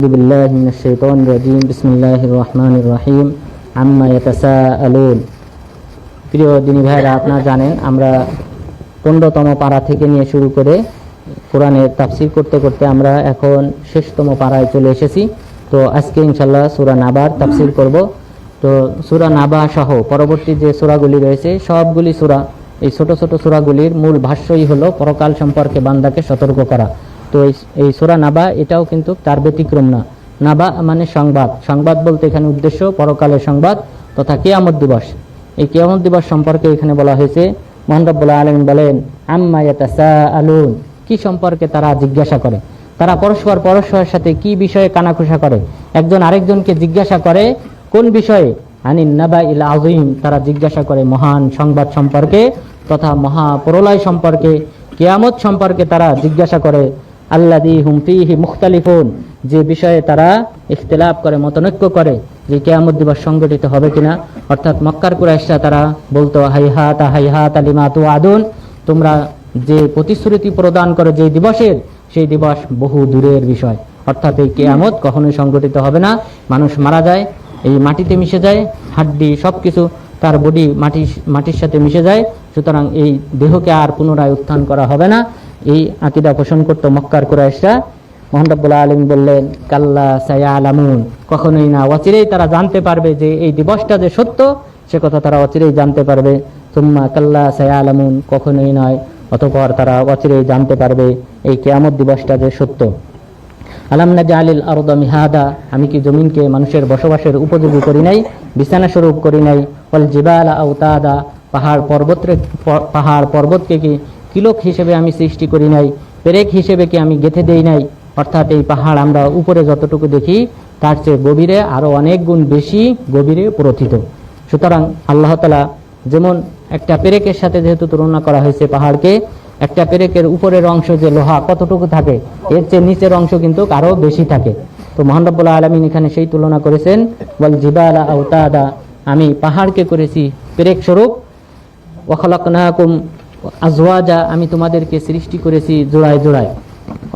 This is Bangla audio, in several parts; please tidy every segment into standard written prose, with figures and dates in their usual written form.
বিল্লাহি মিনাশ শাইতানির রাজিম বিসমিল্লাহির রহমানির রহিম আম্মা ইয়াতাসাআলুন। প্রিয় দিনী ভাইরা, আপনারা জানেন আমরা 15তম পারা থেকে নিয়ে শুরু করে কোরআনের তাফসীর করতে করতে আমরা এখন 6তম পারায় চলে এসেছি। তো আজকে ইনশাআল্লাহ সূরা নাবার তাফসীর করব। তো সূরা নাবা সহ পরবর্তী যে সূরাগুলি রয়েছে সবগুলি সূরা, এই ছোট ছোট সূরাগুলির মূল ভাষ্যই হলো পরকাল সম্পর্কে বান্দাকে সতর্ক করা। তো এই সূরা নাবা এটাও কিন্তু তার ব্যতিক্রম না। নাবা মানে সংবাদ, সংবাদ বলতে এখানে উদ্দেশ্য পরকালের সংবাদ তথা কিয়ামত দিবস। এই কিয়ামত দিবস সম্পর্কে এখানে বলা হয়েছে। মহান রব্বুল আলামিন বলেন, আম্মা ইয়াতাসাআলুন, কি সম্পর্কে তারা জিজ্ঞাসা করে। তারা পরস্পরের সাথে কি বিষয়ে কানাঘুষা করে, একজন আরেকজনকে জিজ্ঞাসা করে কোন বিষয়ে? আনিন নাবাইল আযীম, তারা জিজ্ঞাসা করে মহান সংবাদ সম্পর্কে তথা মহাপ্রলয় সম্পর্কে, কিয়ামত সম্পর্কে তারা জিজ্ঞাসা করে। আল্লাযী হুম ফীহি মুখতালিফুন, যে বিষয়ে তারা ইখতিলাফ করে, মতনৈক্য করে যে কিয়ামত দিবস সংগঠিত হবে কিনা। অর্থাৎ মক্কার কুরাইশরা তারা বলতো হাইহাতা লিমা তুআদুন, তোমরা যে প্রতিশ্রুতি প্রদান করো যে দিবসের, সেই দিবস বহু দূরের বিষয়। অর্থাৎ এই কিয়ামত কখনোই সংগঠিত হবে না। মানুষ মারা যায়, এই মাটিতে মিশে যায়, হাড্ডি সবকিছু তার বডি মাটির সাথে মিশে যায়, সুতরাং এই দেহকে আর পুনরায় উত্থান করা হবে না। এই আকীদা পোষণ করত মক্কার কুরাইশরা। মহান রব্বুল আলামিন বললেন, কাল্লা সায়ালামুন, কখনোই না, অচিরেই তারা জানতে পারবে যে এই দিবসটা যে সত্য, সে কথা তারা অচিরেই জানতে পারবে। সুম্মা কাল্লা সায়ালামুন, কখনোই নয়, অতঃপর তারা অচিরেই জানতে পারবে এই কিয়ামত দিবসটা যে সত্য। আলাম নাজআলিল আরদা মিহাদা, আমি কি জমিনকে মানুষের বসবাসের উপযোগী করি নাই, বিছানা স্বরূপ করি নাই? ওয়াল জিবালা আওতাদা, পাহাড় পর্বতকে কি কিলক হিসেবে আমি সৃষ্টি করি নাই, পেরেক হিসেবে কি আমি গেঁথে দেই নাই? অর্থাৎ এই পাহাড় আমরা উপরে যতটুকু দেখি তার চেয়ে গভীরে আরো অনেক গুণ বেশি গভীরে প্রথিত। সুতরাং আল্লাহ তাআলা যেমন একটা পেরেকের সাথে যেহেতু তুলনা করা হয়েছে পাহাড়কে, একটা পেরেকের উপরের অংশ যে লোহা কতটুকু থাকে, এর চেয়ে নিচের অংশ কিন্তু আরো বেশি থাকে। তো মহান রব্বুল আলামিন এখানে সেই তুলনা করেছেন, ওয়াল জিবালা আওতাদা, আমি পাহাড়কে করেছি পেরেক স্বরূপ। ওয়া খালাকনাকুম আজওয়াজা, আমি তোমাদেরকে সৃষ্টি করেছি জোড়ায় জোড়ায়,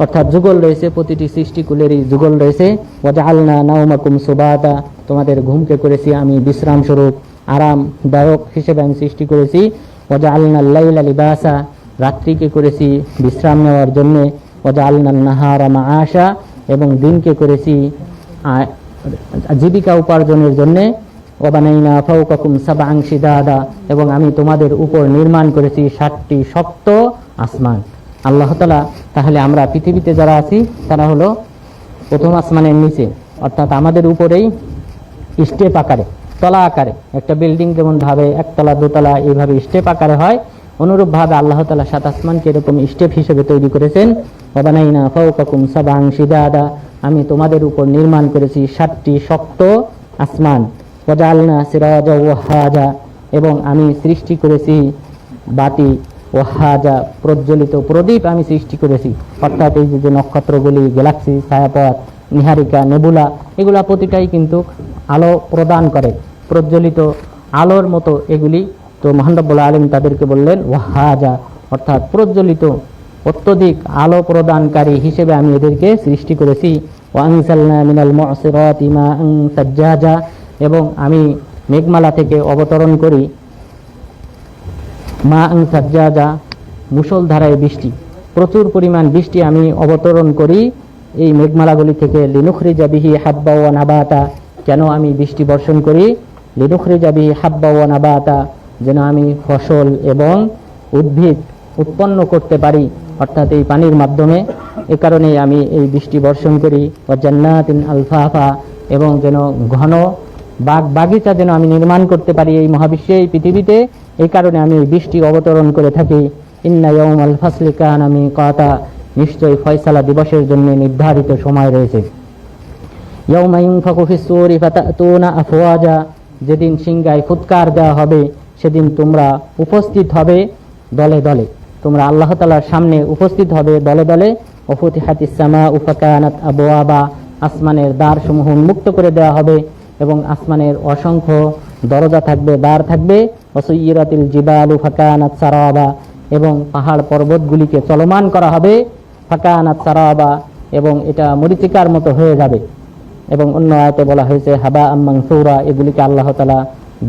অর্থাৎ যুগল রয়েছে, প্রতিটি সৃষ্টিকুলেরই যুগল রয়েছে। ওয়া জাআলনা নাওমাকুম সুবাতা, তোমাদের ঘুমকে করেছি আমি বিশ্রাম স্বরূপ, আরামদায়ক হিসেবে আমি সৃষ্টি করেছি। ওয়া জাআলনাল লাইলা লিবাসা, রাত্রিকে করেছি বিশ্রাম নেওয়ার জন্য। ওয়া জাআলনান নাহারা মাআশা, এবং দিনকে করেছি জীবিকা উপার্জনের জন্য। ওয়া বানাইনা ফাওকাকুম সাবআন শিদাদা, এবং আমি তোমাদের উপর নির্মাণ করেছি 7টি শক্ত আসমান। আল্লাহ তাআলা, তাহলে আমরা পৃথিবীতে যারা আছি তারা হলো প্রথম আসমানের নিচে, অর্থাৎ আমাদের উপরেই স্টেপ আকারে, তলা আকারে, একটা বিল্ডিং যেমন ভাবে একতলা দোতলা এইভাবে স্টেপ আকারে হয়, অনুরূপ ভাবে আল্লাহ তাআলা 7 আসমানকে এরকম স্টেপ হিসেবে তৈরি করেছেন। ওয়া বানাইনা ফাওকাকুম সাবআন শিদাদা, আমি তোমাদের উপর নির্মাণ করেছি 7টি শক্ত আসমান। ওয়া জাআলনা সিরাজা ওয়াহাজা, এবং আমি সৃষ্টি করেছি বাতি, ওয়াহাজা প্রজ্বলিত প্রদীপ আমি সৃষ্টি করেছি। অর্থাৎ এই যে নক্ষত্রগুলি, গ্যালাক্সি, ছায়াপথ, নিহারিকা, নেবুলা, এগুলা প্রতিটাই কিন্তু আলো প্রদান করে, প্রজ্বলিত আলোর মতো এগুলি। তো মহান রব্বুল আলামিন তাদেরকে বললেন ওয়াহাজা, অর্থাৎ প্রজ্বলিত অত্যধিক আলো প্রদানকারী হিসেবে আমি এদেরকে সৃষ্টি করেছি। ওয়া আনজালনা মিনাল মু'সিরাতি মাআন সাজ্জাজা, এবং আমি মেঘমালা থেকে অবতরণ করি মাআন সাজ্জাজা, মুষলধারায় বৃষ্টি, প্রচুর পরিমাণ বৃষ্টি আমি অবতরণ করি এই মেঘমালাগুলি থেকে। লিনুখরিজা বিহি হাব্বা ওয়া নাবাতা, কেন আমি বৃষ্টি বর্ষণ করি? লিনুখরিজা বিহি হাব্বা ওয়া নাবাতা, যেন আমি ফসল এবং উদ্ভিদ উৎপন্ন করতে পারি, অর্থাৎ এই পানির মাধ্যমে। এ কারণে আমি এই বৃষ্টি বর্ষণ করি। ওয়া জান্নাতিন আলফাফা, এবং যেন ঘন বাগিচা যেন আমি নির্মাণ করতে পারি এই মহাবিশ্বে, এই পৃথিবীতে। এই কারণে আমি এই বৃষ্টি অবতরণ করে থাকি। ইন্না ইয়াউমাল ফাসলি কানা মিকাতা, নিশ্চয়ই ফয়সালা দিবসের জন্য নির্ধারিত সময় রয়েছে। ইয়াউমা ইউনফাকু ফিস সূরি ফাতাতুনা আফওয়াজা, যেদিন সিংহায় ফুৎকার দেওয়া হবে সেদিন তোমরা উপস্থিত হবে দলে দলে, তোমরা আল্লাহ তাআলার সামনে উপস্থিত হবে দলে দলে। ওয়া ফুতিহাতিস সামাউ ফাকানাত আবওয়াবা, আসমানের দ্বারসমূহ উন্মুক্ত করে দেওয়া হবে এবং আসমানের অসংখ্য দরজা থাকবে, দ্বার থাকবে। ওয়া সুয়িরাতিল জিবালু ফাকানাত সারাবা, এবং পাহাড় পর্বতগুলিকে চলমান করা হবে। ফাকানাত সারাবা, এবং এটা মরীচিকার মতো হয়ে যাবে। এবং অন্য আয়াতে বলা হয়েছে হাবা মানসুরা, এগুলিকে আল্লাহ তাআলা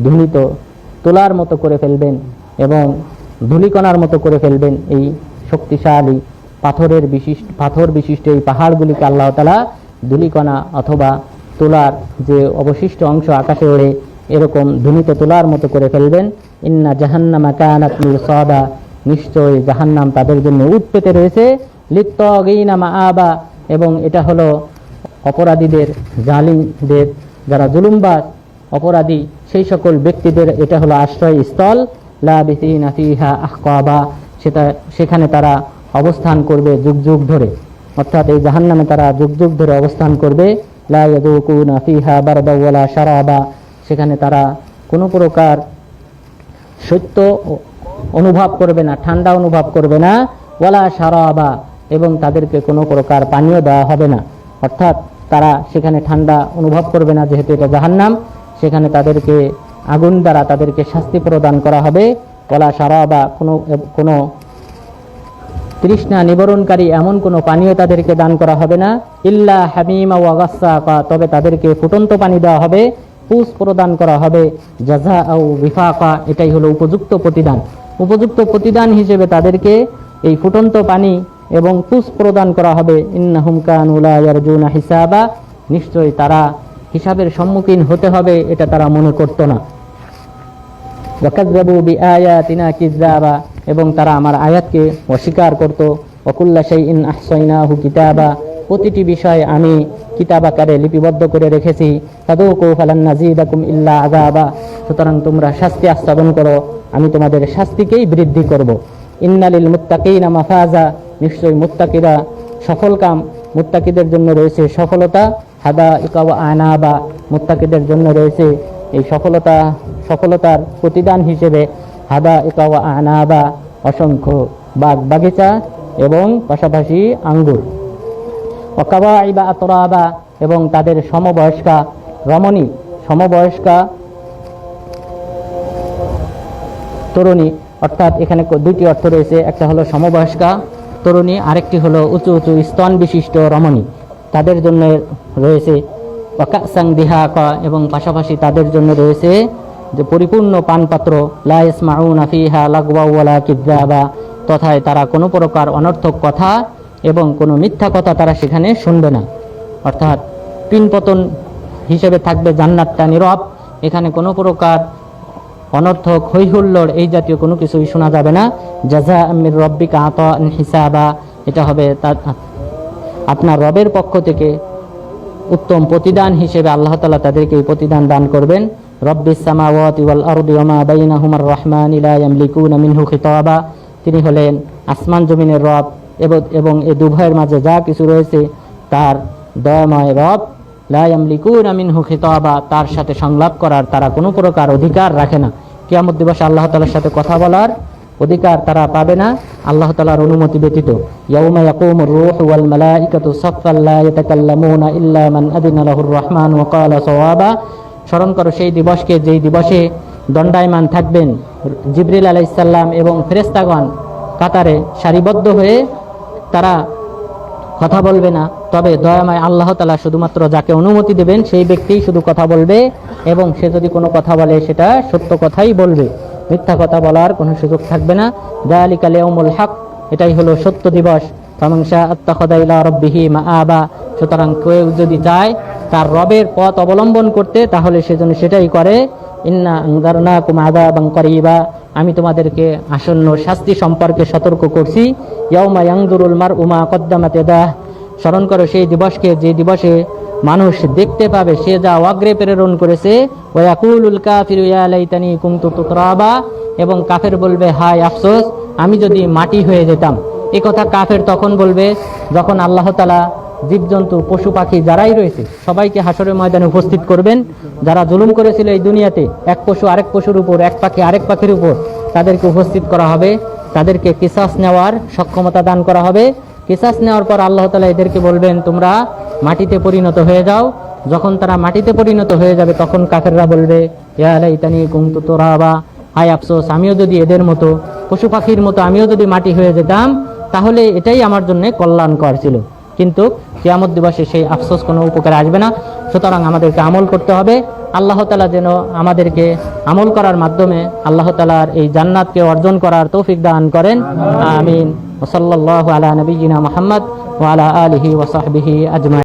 ধুলিত তোলার মতো করে ফেলবেন এবং ধূলিকণার মতো করে ফেলবেন। এই শক্তিশালী পাথর বিশিষ্ট এই পাহাড়গুলিকে আল্লাহ তাআলা ধূলিকণা অথবা তোলার যে অবশিষ্ট অংশ আকাশে ওড়ে এরকম ধূলিত তোলার মতো করে ফেলবেন। ইন্না জাহান্নামা কানাত মিরসাদা, নিশ্চয়ই জাহান্নাম তাদের জন্য উট পেতে রয়েছে। লিত্তাগিনা মাআবা, এবং এটা হলো অপরাধীদের, জালিমদের, যারা জুলুমবাজ অপরাধী সেই সকল ব্যক্তিদের এটা হলো আশ্রয়স্থল। লাবিসিনা ফিহা আহকাবা, সেখানে তারা অবস্থান করবে যুগ যুগ ধরে, অর্থাৎ এই জাহান্নামে তারা যুগ যুগ ধরে অবস্থান করবে। লা ইয়াযুকুনা ফিহা বারদা ওয়ালা শারাবা, সেখানে তারা কোনো প্রকার শৈত্য অনুভব করবে না, ঠান্ডা অনুভব করবে না। ওয়ালা শারাবা, এবং তাদেরকে কোনো প্রকার পানীয় দেওয়া হবে না, অর্থাৎ তারা সেখানে ঠান্ডা অনুভব করবে না, যেহেতু এটা জাহান্নাম। সেখানে তাদেরকে আগুন দ্বারা তাদেরকে শাস্তি প্রদান করা হবে। ওয়ালা শারাবা, কোনো তৃষ্ণা নিবারণকারী এমন কোনো পানীয় তাদেরকে দান করা হবে না। ইল্লা হামিমা ওয়া গাসসাকা, তবে তাদেরকে ফুটন্ত পানি দেওয়া হবে, পুষ প্রদান করা হবে। জাযা আও বিফাকা, এটাই হলো উপযুক্ত প্রতিদান। উপযুক্ত প্রতিদান হিসেবে তাদেরকে এই ফুটন্ত পানি এবং পুষ প্রদান করা হবে। ইন্নাহুম কানু লা ইয়ারজুনা হিসাবা, নিশ্চয়ই তারা হিসাবের সম্মুখীন হতে হবে এটা তারা মনে করত না। ওয়াকাযযাবু বিআয়াতিনা কিযাবা, এবং তারা আমার আয়াতকে অস্বীকার করত। ওয়াকুল্লা শাইইন আহসাইনাহু কিতাবা, প্রতিটি বিষয় আমি কিতাব আকারে লিপিবদ্ধ করে রেখেছি। ফাযুকু ফালান নাযীদাকুম ইল্লা আযাবা, সুতরাং তোমরা শাস্তি আস্বাদন করো, আমি তোমাদের শাস্তিকেই বৃদ্ধি করব। ইন্নালিল মুত্তাকিনা মাফাজা, নিশ্চয়ই মুত্তাকিরা সফলকাম, মুত্তাকিদের জন্য রয়েছে সফলতা। হাদাইকা ওয়া আনাবা, মুত্তাকিদের জন্য রয়েছে এই সফলতার প্রতিদান হিসেবে হাদাইকা ওয়া আনাবা, অসংখ্য বাগ বাগিচা এবং পাশাপাশি আঙ্গুর। ওয়া কাওয়াইবা আতরাবা, এবং তাদের সমবয়স্কা রমণী, সমবয়স্কা তরুণী, অর্থাৎ এখানে দুটি অর্থ রয়েছে, একটা হলো সমবয়স্কা তরুণী, আরেকটি হলো উঁচু উঁচু স্তন বিশিষ্ট রমণী, তাদের জন্য রয়েছে। ওয়াকাসাং দিহাকা, এবং পাশাপাশি তাদের জন্য রয়েছে যে পরিপূর্ণ পানপাত্র। লা ইয়াসমাউনা ফিহা লাগওয়া ওয়ালা কিযাবা, তথায় তারা কোনো প্রকার অনর্থক কথা এবং কোনো মিথ্যা কথা তারা সেখানে শুনবে না, অর্থাৎ পিনপতন হিসেবে থাকবে জান্নাতটা নীরব। এখানে কোনো প্রকার অনর্থক হৈহুল্লোড় এই জাতীয় কোনো কিছুই শোনা যাবে না। জাযা মির রব্বিকা আতাআন হিসাবা, এটা হবে আপনার রবের পক্ষ থেকে উত্তম প্রতিদান হিসেবে আল্লাহ তাআলা তাদেরকে এই প্রতিদান দান করবেন। রব্বিস সামাওয়াতি ওয়াল আরদি ওয়া মা বাইনাহুমার রহমানি লা ইয়ামলিকুনা মিনহু খিতাবা, তিনি হলেন আসমান জমিনের রব এবং এই দুভয়ের মাঝে যা কিছু রয়েছে তার দয়াময় রব। লা ইয়ামলিকুনা মিনহু খিতাবা, তার সাথে সংলাপ করার তারা কোনো প্রকার অধিকার রাখে না। কিয়ামত দিবসে আল্লাহ তাআলার সাথে কথা বলার অধিকার তারা পাবে না আল্লাহ তাআলার অনুমতি ব্যতীত। ইয়াউমা ইয়াকুমুর রূহু ওয়াল মালাইকাতু সাফফান লা ইয়াতাকাল্লামুনা ইল্লা মান আযিনা লাহুর রহমান ওয়া ক্বালা সাওয়াবা, স্মরণ করো সেই দিবসকে যেই দিবসে দণ্ডায়মান থাকবেন জিবরিল আলাইহিস সালাম এবং ফেরেশতাগণ কাতারে সারিবদ্ধ হয়ে, তারা কথা বলবে না, তবে দয়াময় আল্লাহ তাআলা শুধুমাত্র যাকে অনুমতি দেবেন সেই ব্যক্তিই শুধু কথা বলবে, এবং সে যদি কোনো কথা বলে সেটা সত্য কথাই বলবে, মিথ্যা কথা বলার কোনো সুযোগ থাকবে না। যালিকাল ইয়াউমুল হক, এটাই হলো সত্য দিবস। ফামান শাআ আত্তাখাযা ইলা রাব্বিহি মাআবা, সুতরাং কেউ যদি চায় তার রবের পথ অবলম্বন করতে তাহলে সেজন্য সেটাই করে। ইন্না আনযারনাকুম আযাবান করিবা, আমি তোমাদেরকে আসন্ন শাস্তি সম্পর্কে সতর্ক করছি। ইয়াউমা ইয়ানজুরুল মারউ মা কদ্দামাত ইয়াদাহ, স্মরণ করো সেই দিবসকে যে দিবসে মানুষ দেখতে পাবে সে যা অগ্রে প্রেরণ করেছে। ওয়া ইয়াকুলুল কাফিরু ইয়া লাইতানি কুনতু তুরাবা, এবং কাফের বলবে হায় আফসোস আমি যদি মাটি হয়ে যেতাম। এই কথা কাফের তখন বলবে যখন আল্লাহ তাআলা জীবজন্তু পশু পাখি যারাই রয়েছে সবাইকে হাসরের ময়দানে উপস্থিত করবেন। যারা জুলুম করেছিল এই দুনিয়াতে, এক পশু আরেক পশুর উপর, এক পাখি আরেক পাখির উপর, তাদেরকে উপস্থিত করা হবে, তাদেরকে কিসাস নেওয়ার সক্ষমতা দান করা হবে। কিসাস নেওয়ার পর আল্লাহ তাআলা এদেরকে বলবেন তোমরা মাটিতে পরিণত হয়ে যাও। যখন তারা মাটিতে পরিণত হয়ে যাবে তখন কাফেররা বলবে ইয়া লাইতানি কুনতু তুরাবা, হায় আফসোস আমিও যদি এদের মতো পশু পাখির মতো আমিও যদি মাটি হয়ে যেতাম তাহলে এটাই আমার জন্য কল্যাণকর ছিল। কিন্তু কিয়ামত দিবসে সেই আফসোস কোনো উপকারে আসবে না। সুতরাং আমাদেরকে আমল করতে হবে। আল্লাহ তাআলা যেন আমাদেরকে আমল করার মাধ্যমে আল্লাহ তাআলার এই জান্নাতকে অর্জন করার তৌফিক দান করেন। আমিন। ওয়া সাল্লাল্লাহু আলা নবিয়িনা মুহাম্মদ ওয়া আলা আলিহি ওয়া সাহবিহি আজমাইন।